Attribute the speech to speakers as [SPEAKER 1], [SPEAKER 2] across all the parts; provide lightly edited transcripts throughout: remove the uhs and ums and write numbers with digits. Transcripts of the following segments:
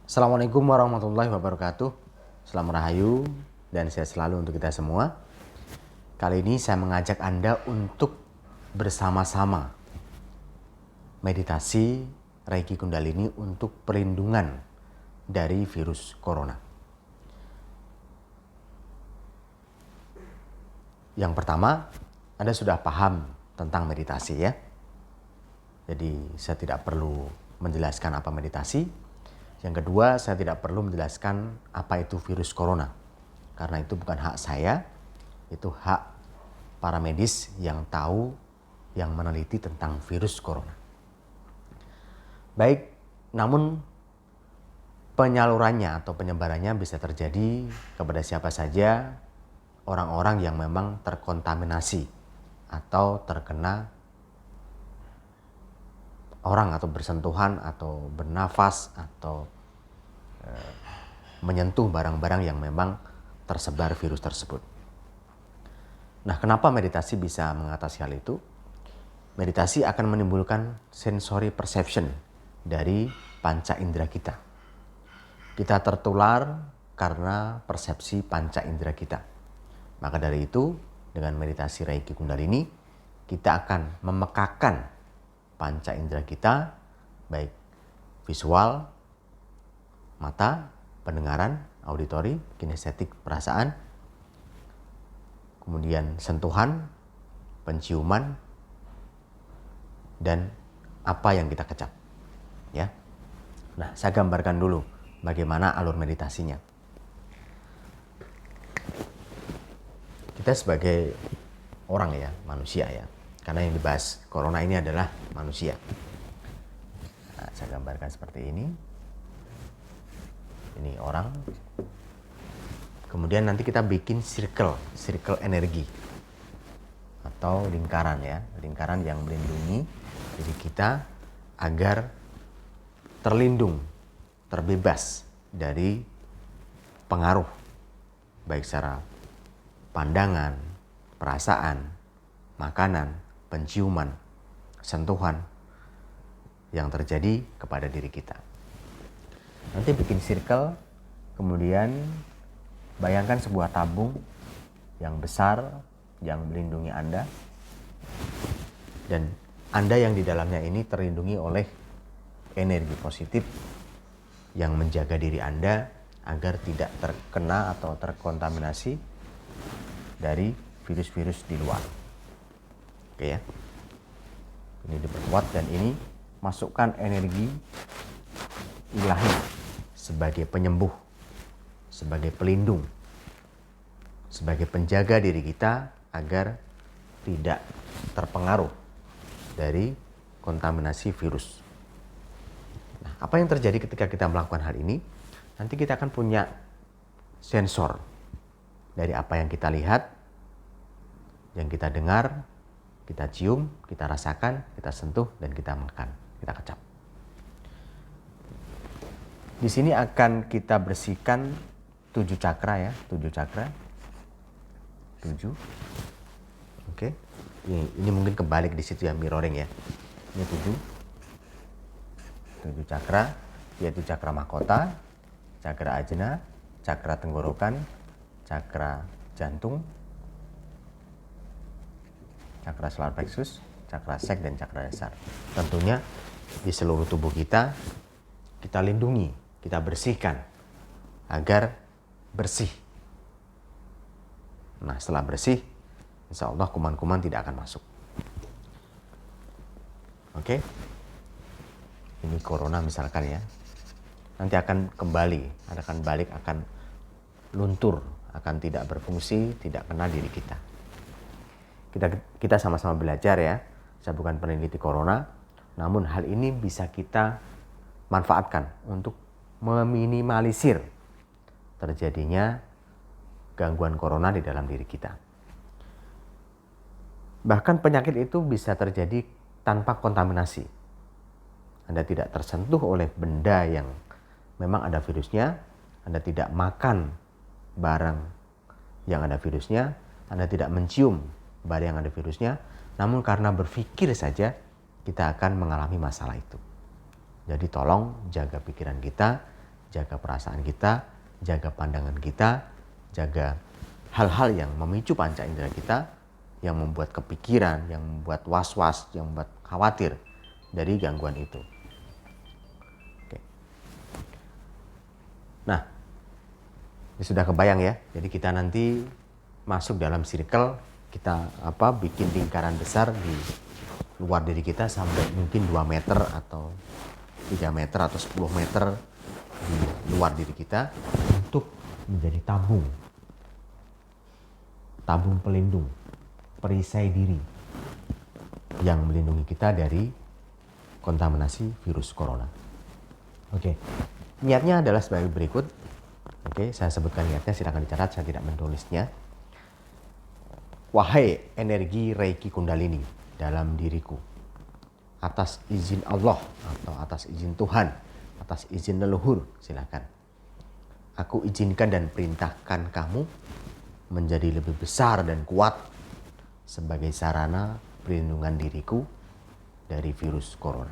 [SPEAKER 1] Assalamualaikum warahmatullahi wabarakatuh. Selamat Rahayu dan sehat selalu untuk kita semua. Kali ini saya mengajak Anda untuk bersama-sama meditasi Reiki Kundalini untuk perlindungan dari virus corona. Yang pertama, Anda sudah paham tentang meditasi ya. Jadi saya tidak perlu menjelaskan apa meditasi. Yang kedua, saya tidak perlu menjelaskan apa itu virus corona. Karena itu bukan hak saya, itu hak para medis yang tahu, yang meneliti tentang virus corona. Baik, namun penyalurannya atau penyebarannya bisa terjadi kepada siapa saja orang-orang yang memang terkontaminasi atau terkena orang atau bersentuhan atau bernafas atau menyentuh barang-barang yang memang tersebar virus tersebut. Nah, kenapa meditasi bisa mengatasi hal itu? Meditasi akan menimbulkan sensory perception dari panca indera kita. Kita tertular karena persepsi panca indera kita. Maka dari itu, dengan meditasi Reiki Kundalini, kita akan memekakan panca indera kita, baik visual, mata, pendengaran, auditori, kinestetik, perasaan, kemudian sentuhan, penciuman, dan apa yang kita kecap. Ya. Nah, saya gambarkan dulu bagaimana alur meditasinya. Kita sebagai orang ya, manusia ya. Karena yang dibahas corona ini adalah manusia. Nah, saya gambarkan seperti ini. Ini orang. Kemudian nanti kita bikin circle energi atau lingkaran ya, lingkaran yang melindungi diri kita agar terlindung, terbebas dari pengaruh baik secara pandangan, perasaan, makanan, penciuman, sentuhan yang terjadi kepada diri kita. Nanti bikin circle, kemudian bayangkan sebuah tabung yang besar yang melindungi Anda, dan Anda yang di dalamnya ini terlindungi oleh energi positif yang menjaga diri Anda agar tidak terkena atau terkontaminasi dari virus-virus di luar. Oke ya. Ini diperkuat dan ini masukkan energi ilahi sebagai penyembuh, sebagai pelindung, sebagai penjaga diri kita agar tidak terpengaruh dari kontaminasi virus. Nah, apa yang terjadi ketika kita melakukan hal ini? Nanti kita akan punya sensor dari apa yang kita lihat, yang kita dengar, kita cium, kita rasakan, kita sentuh, dan kita makan, kita kecap. Di sini akan kita bersihkan 7 cakra ya, 7 cakra. 7. Oke. Ini mungkin kebalik di situ ya, mirroring ya. Ini 7 cakra, yaitu cakra mahkota, cakra ajna, cakra tenggorokan, cakra jantung, cakra solar plexus, cakra sek, dan cakra dasar. Tentunya di seluruh tubuh kita lindungi, kita bersihkan agar bersih. Nah, setelah bersih, insya Allah kuman-kuman tidak akan masuk. Oke. Ini corona misalkan ya. Nanti akan kembali, akan luntur, akan tidak berfungsi, tidak kena diri kita. Kita sama-sama belajar ya. Saya bukan peneliti corona, namun hal ini bisa kita manfaatkan untuk meminimalisir terjadinya gangguan corona di dalam diri kita. Bahkan penyakit itu bisa terjadi tanpa kontaminasi. Anda tidak tersentuh oleh benda yang memang ada virusnya, Anda tidak makan barang yang ada virusnya, Anda tidak mencium barang yang ada virusnya, namun karena berpikir saja kita akan mengalami masalah itu. Jadi tolong jaga pikiran kita, jaga perasaan kita, jaga pandangan kita, jaga hal-hal yang memicu panca indera kita, yang membuat kepikiran, yang membuat was-was, yang membuat khawatir dari gangguan itu. Oke. Nah, ini sudah kebayang ya. Jadi kita nanti masuk dalam circle, kita bikin lingkaran besar di luar diri kita sampai mungkin 2 meter atau 3 meter atau 10 meter di luar diri kita untuk menjadi tabung pelindung, perisai diri yang melindungi kita dari kontaminasi virus corona. Oke. Niatnya adalah sebagai berikut. Oke, saya sebutkan niatnya, silakan dicatat, saya tidak menulisnya. Wahai energi Reiki Kundalini dalam diriku, atas izin Allah atau atas izin Tuhan, atas izin leluhur, silakan. Aku izinkan dan perintahkan kamu menjadi lebih besar dan kuat sebagai sarana perlindungan diriku dari virus corona.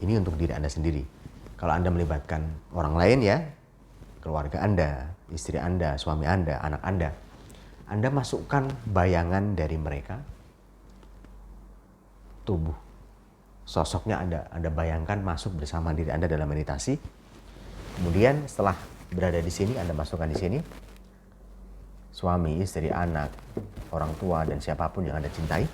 [SPEAKER 1] Ini untuk diri Anda sendiri. Kalau Anda melibatkan orang lain ya, keluarga Anda, istri Anda, suami Anda, anak Anda masukkan bayangan dari mereka, tubuh, sosoknya Anda bayangkan masuk bersama diri Anda dalam meditasi. Kemudian setelah berada di sini, Anda masukkan di sini suami, istri, anak, orang tua, dan siapapun yang Anda cintai.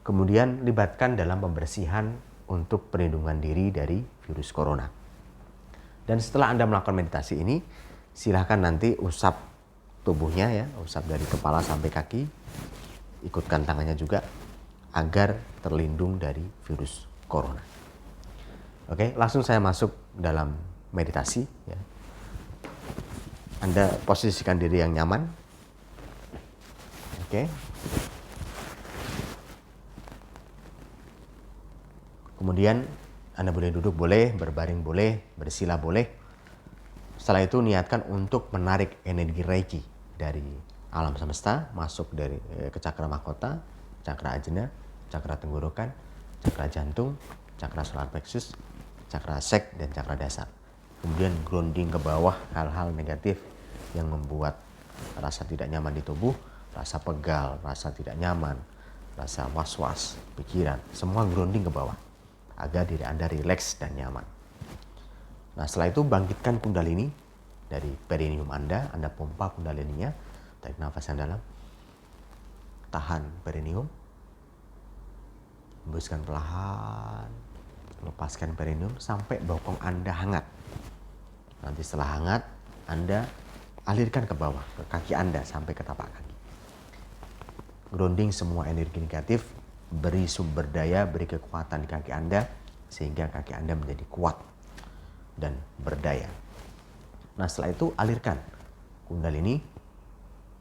[SPEAKER 1] Kemudian libatkan dalam pembersihan untuk perlindungan diri dari virus corona. Dan setelah Anda melakukan meditasi ini, silahkan nanti usap tubuhnya ya, usap dari kepala sampai kaki, ikutkan tangannya juga agar terlindung dari virus corona. Oke, langsung saya masuk dalam meditasi ya. Anda posisikan diri yang nyaman. Oke. Kemudian Anda boleh duduk, boleh berbaring, boleh bersila, boleh. Setelah itu niatkan untuk menarik energi Reiki dari alam semesta masuk ke cakra mahkota, cakra ajna, cakra tenggorokan, cakra jantung, cakra solar plexus, cakra sek, dan cakra dasar. Kemudian grounding ke bawah hal-hal negatif yang membuat rasa tidak nyaman di tubuh, rasa pegal, rasa tidak nyaman, rasa was-was, pikiran, semua grounding ke bawah agar diri Anda rileks dan nyaman. Nah, setelah itu bangkitkan kundalini dari perineum Anda pompa kundalininya, tarik nafas yang dalam, tahan perineum, hembuskan perlahan, lepaskan perineum sampai bokong Anda hangat. Nanti setelah hangat, Anda alirkan ke bawah, ke kaki Anda sampai ke tapak kaki. Grounding semua energi negatif, beri sumber daya, beri kekuatan di kaki Anda sehingga kaki Anda menjadi kuat dan berdaya. Nah, setelah itu alirkan kundalini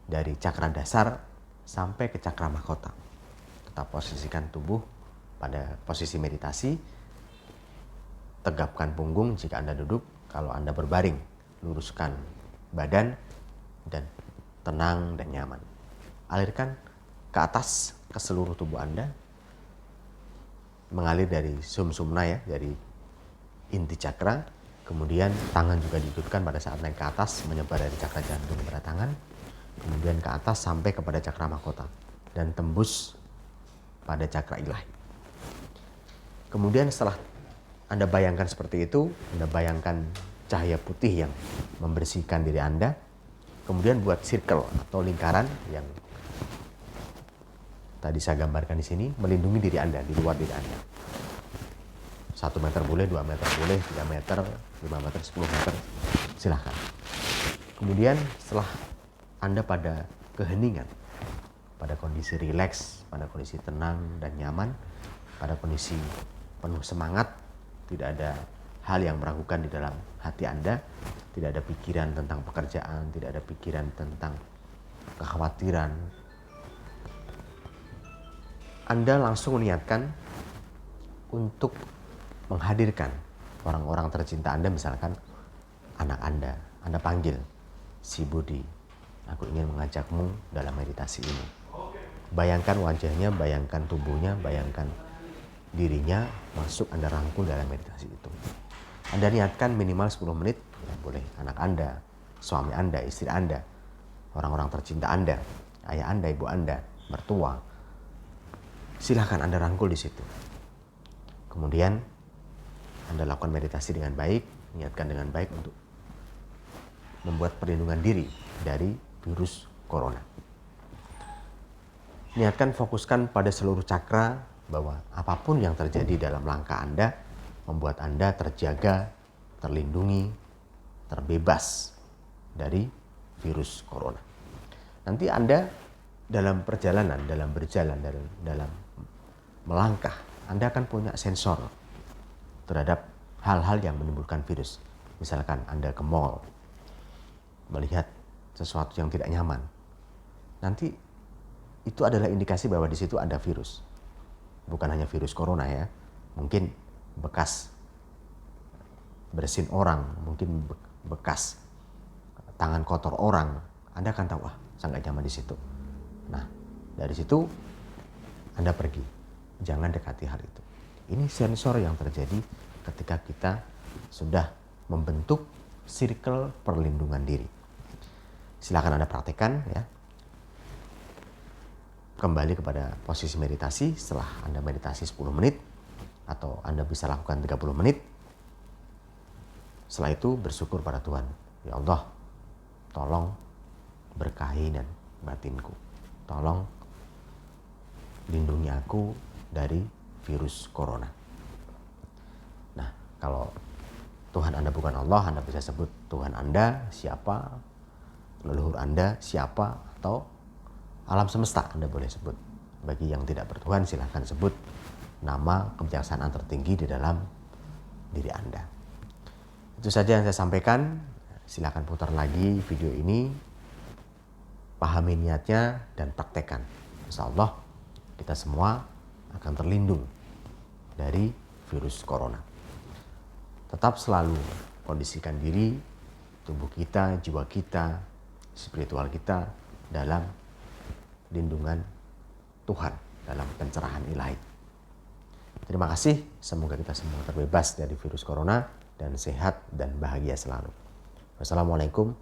[SPEAKER 1] dari cakra dasar sampai ke cakra mahkota. Tetap posisikan tubuh pada posisi meditasi. Tegapkan punggung jika Anda duduk. Kalau Anda berbaring, luruskan badan dan tenang dan nyaman. Alirkan ke atas, ke seluruh tubuh Anda. Mengalir dari sumsumna ya, dari inti cakra. Kemudian tangan juga diikutkan pada saat naik ke atas, menyebar dari cakra jantung pada tangan. Kemudian ke atas sampai kepada cakra mahkota dan tembus pada cakra ilahi. Kemudian setelah Anda bayangkan seperti itu, Anda bayangkan cahaya putih yang membersihkan diri Anda. Kemudian buat circle atau lingkaran yang tadi saya gambarkan di sini, melindungi diri Anda, di luar diri Anda. 1 meter boleh, 2 meter boleh, 3 meter, 5 meter, 10 meter, silahkan. Kemudian setelah Anda pada keheningan, pada kondisi rileks, pada kondisi tenang dan nyaman, pada kondisi penuh semangat, tidak ada hal yang meragukan di dalam hati Anda, tidak ada pikiran tentang pekerjaan, tidak ada pikiran tentang kekhawatiran. Anda langsung niatkan untuk menghadirkan orang-orang tercinta Anda, misalkan anak Anda panggil, si Budi, aku ingin mengajakmu dalam meditasi ini. Bayangkan wajahnya, bayangkan tubuhnya, bayangkan dirinya masuk, Anda rangkul dalam meditasi itu. Anda niatkan minimal 10 menit, ya boleh anak Anda, suami Anda, istri Anda, orang-orang tercinta Anda, ayah Anda, ibu Anda, mertua. Silahkan Anda rangkul di situ. Kemudian Anda lakukan meditasi dengan baik, niatkan dengan baik untuk membuat perlindungan diri dari virus corona. Niatkan fokuskan pada seluruh cakra bahwa apapun yang terjadi dalam langkah Anda membuat Anda terjaga, terlindungi, terbebas dari virus corona. Nanti Anda dalam perjalanan, dalam berjalan, dalam melangkah, Anda akan punya sensor terhadap hal-hal yang menimbulkan virus. Misalkan Anda ke mall, melihat sesuatu yang tidak nyaman. Nanti itu adalah indikasi bahwa di situ ada virus. Bukan hanya virus corona ya. Mungkin bekas bersin orang, mungkin bekas tangan kotor orang. Anda akan tahu, wah, saya nggak nyaman di situ. Nah, dari situ Anda pergi. Jangan dekati hal itu. Ini sensor yang terjadi ketika kita sudah membentuk circle perlindungan diri. Silakan Anda praktekkan ya. Kembali kepada posisi meditasi setelah Anda meditasi 10 menit atau Anda bisa lakukan 30 menit. Setelah itu bersyukur pada Tuhan. Ya Allah, tolong berkahi dan batinku. Tolong lindungi aku dari virus corona. Nah, kalau Tuhan Anda bukan Allah, Anda bisa sebut Tuhan Anda siapa, leluhur Anda siapa, atau alam semesta Anda boleh sebut. Bagi yang tidak bertuhan silahkan sebut nama kebijaksanaan tertinggi di dalam diri Anda. Itu saja yang saya sampaikan. Silahkan putar lagi video ini, pahami niatnya dan praktekkan. Insya Allah kita semua akan terlindung dari virus corona. Tetap selalu kondisikan diri, tubuh kita, jiwa kita, spiritual kita dalam lindungan Tuhan, dalam pencerahan ilahi. Terima kasih, semoga kita semua terbebas dari virus corona dan sehat dan bahagia selalu. Wassalamualaikum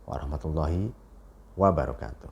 [SPEAKER 1] warahmatullahi wabarakatuh.